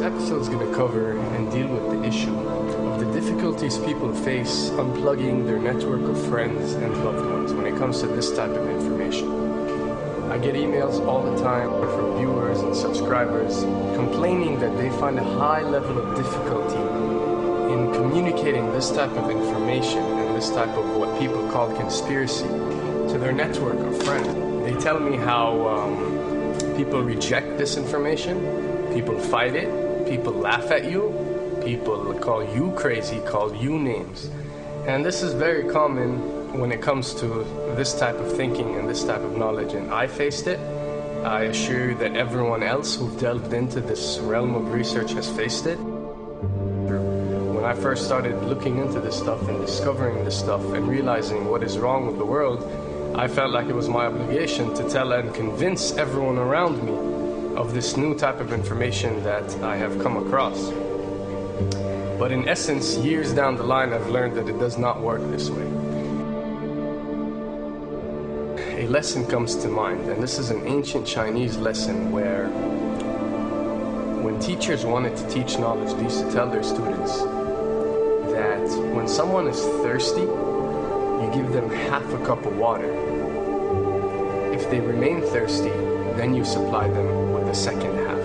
This episode is going to cover and deal with the issue of the difficulties people face unplugging their network of friends and loved ones when it comes to this type of information. I get emails all the time from viewers and subscribers complaining that they find a high level of difficulty in communicating this type of information and this type of what people call conspiracy to their network of friends. They tell me how people reject this information, people fight it, people laugh at you, people call you crazy, call you names. And this is very common when it comes to this type of thinking and this type of knowledge, and I faced it. I assure you that everyone else who delved into this realm of research has faced it. When I first started looking into this stuff and discovering this stuff and realizing what is wrong with the world, I felt like it was my obligation to tell and convince everyone around me of this new type of information that I have come across. But in essence, years down the line, I've learned that it does not work this way. A lesson comes to mind, and this is an ancient Chinese lesson where when teachers wanted to teach knowledge, they used to tell their students that when someone is thirsty, you give them half a cup of water. If they remain thirsty, then you supply them with the second half.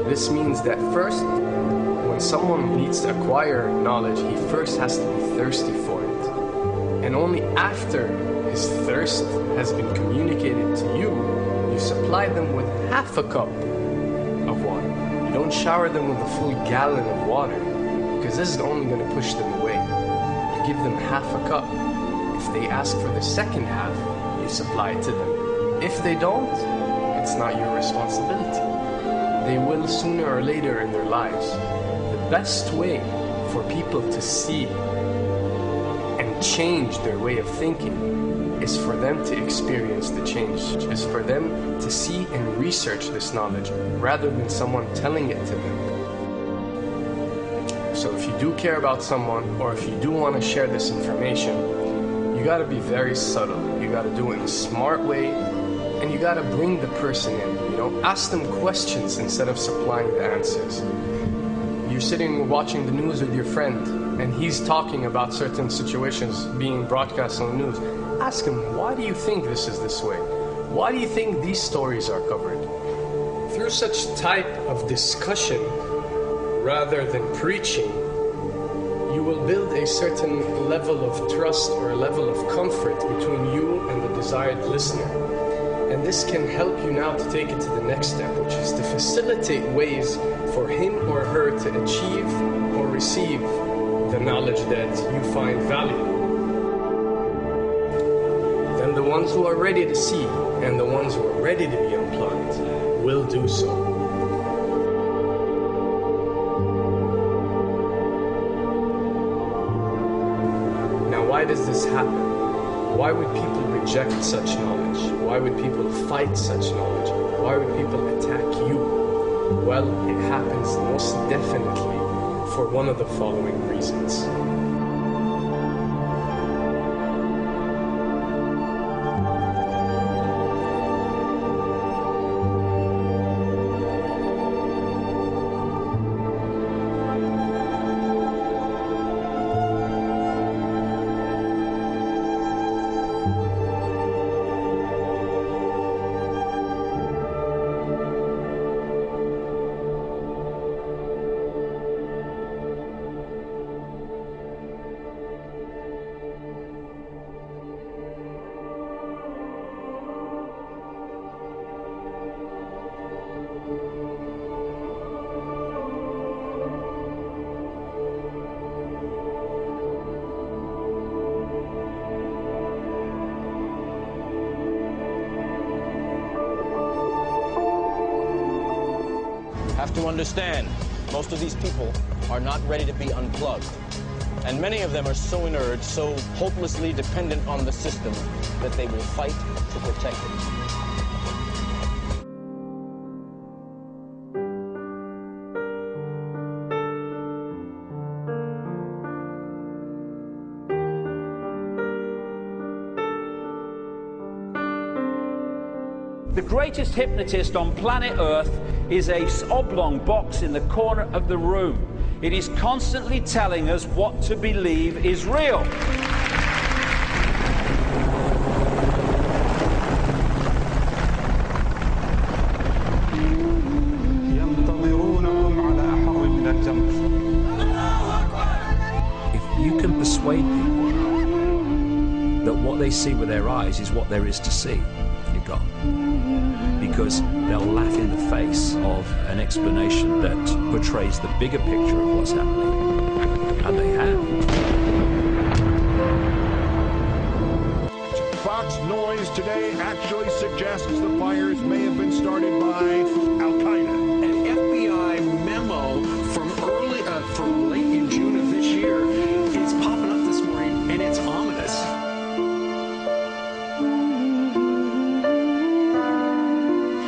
This means that first, when someone needs to acquire knowledge, he first has to be thirsty for it. And only after his thirst has been communicated to you, you supply them with half a cup of water. You don't shower them with a full gallon of water, because this is only going to push them away. You give them half a cup. If they ask for the second half, you supply it to them. If they don't, it's not your responsibility. They will sooner or later in their lives. The best way for people to see and change their way of thinking is for them to experience the change, is for them to see and research this knowledge rather than someone telling it to them. So if you do care about someone, or if you do want to share this information, you got to be very subtle. You got to do it in a smart way, and you got to bring the person in. Ask them questions instead of supplying the answers. You're sitting watching the news with your friend, and he's talking about certain situations being broadcast on the news. Ask him, why do you think this is this way? Why do you think these stories are covered? Through such type of discussion, rather than preaching, you will build a certain level of trust or a level of comfort between you and the desired listener. And this can help you now to take it to the next step, which is to facilitate ways for him or her to achieve or receive the knowledge that you find valuable. Then the ones who are ready to see and the ones who are ready to be unplugged will do so. Why does this happen? Why would people reject such knowledge? Why would people fight such knowledge? Why would people attack you? Well, it happens most definitely for one of the following reasons. To understand, most of these people are not ready to be unplugged. And many of them are so inert, so hopelessly dependent on the system that they will fight to protect it. The greatest hypnotist on planet Earth is a oblong box in the corner of the room. It is constantly telling us what to believe is real. If you can persuade people that what they see with their eyes is what there is to see, you're gone. Because they'll laugh in the face of an explanation that portrays the bigger picture of what's happening. And they have. Fox noise today actually suggests the fires may have been started by Al-Qaeda. An FBI memo from late in June of this year is popping up this morning, and it's ominous.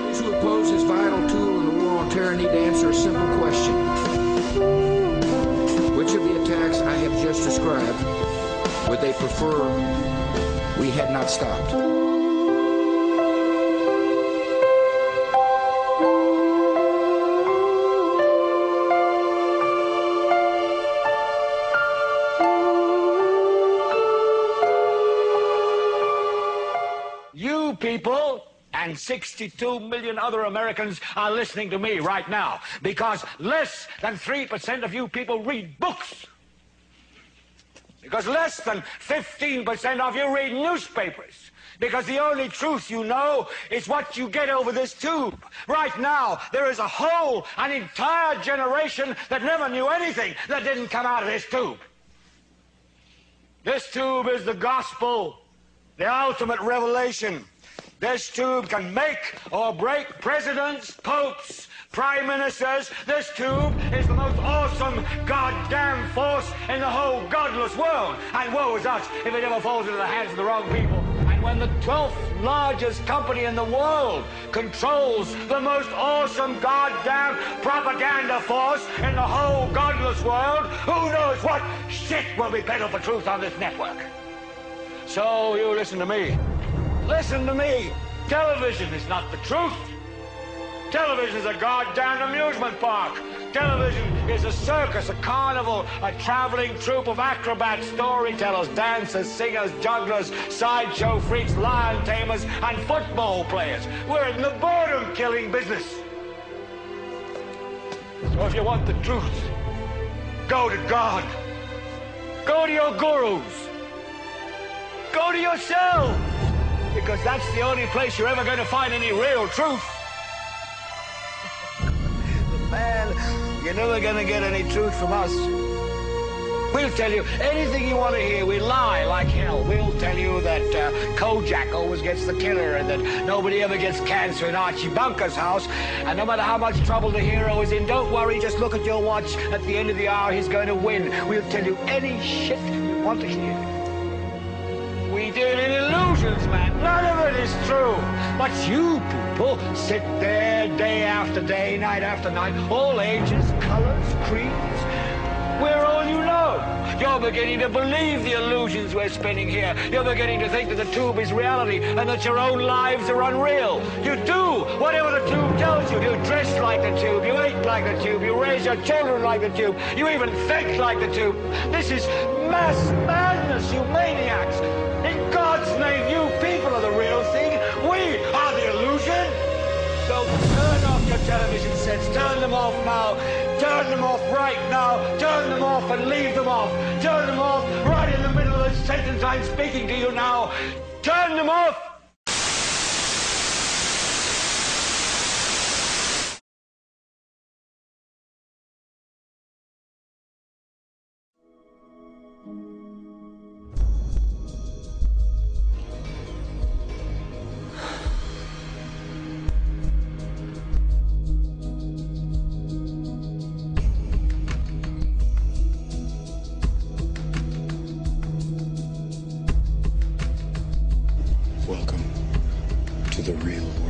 Those who oppose this vital tool in the war on terror need to answer a simple question. Which of the attacks I have just described would they prefer we had not stopped? You people and 62 million other Americans are listening to me right now because less than 3% of you people read books. Because less than 15% of you read newspapers. Because the only truth you know is what you get over this tube. Right now, there is an entire generation that never knew anything that didn't come out of this tube. This tube is the gospel, the ultimate revelation. This tube can make or break presidents, popes, prime ministers. This tube is the most awesome goddamn force in the whole godless world. And woe is us if it ever falls into the hands of the wrong people. And when the 12th largest company in the world controls the most awesome goddamn propaganda force in the whole godless world, who knows what shit will be peddled for truth on this network. So you listen to me. Listen to me. Television is not the truth. Television is a goddamn amusement park. Television is a circus, a carnival, a traveling troupe of acrobats, storytellers, dancers, singers, jugglers, sideshow freaks, lion tamers, and football players. We're in the boredom-killing business. So if you want the truth, go to God. Go to your gurus. Go to yourself. Because that's the only place you're ever going to find any real truth. Man, you're never going to get any truth from us. We'll tell you anything you want to hear. We lie like hell. We'll tell you that Kojak always gets the killer and that nobody ever gets cancer in Archie Bunker's house. And no matter how much trouble the hero is in, don't worry, just look at your watch. At the end of the hour, he's going to win. We'll tell you any shit you want to hear. We deal in illusions, man. None of it is true. But you people sit there day after day, night after night, all ages, colors, creeds. We're all you know. You're beginning to believe the illusions we're spinning here. You're beginning to think that the tube is reality and that your own lives are unreal. You do whatever the tube tells you. You dress like the tube. You eat like the tube. You raise your children like the tube. You even think like the tube. This is mass madness, you maniacs. In God's name, you people are the real thing. We are the illusion. So turn off your television sets. Turn them off now. Turn them off right now. Turn them off and leave them off. Turn them off right in the middle of the sentence I'm speaking to you now. Turn them off. Welcome to the real world.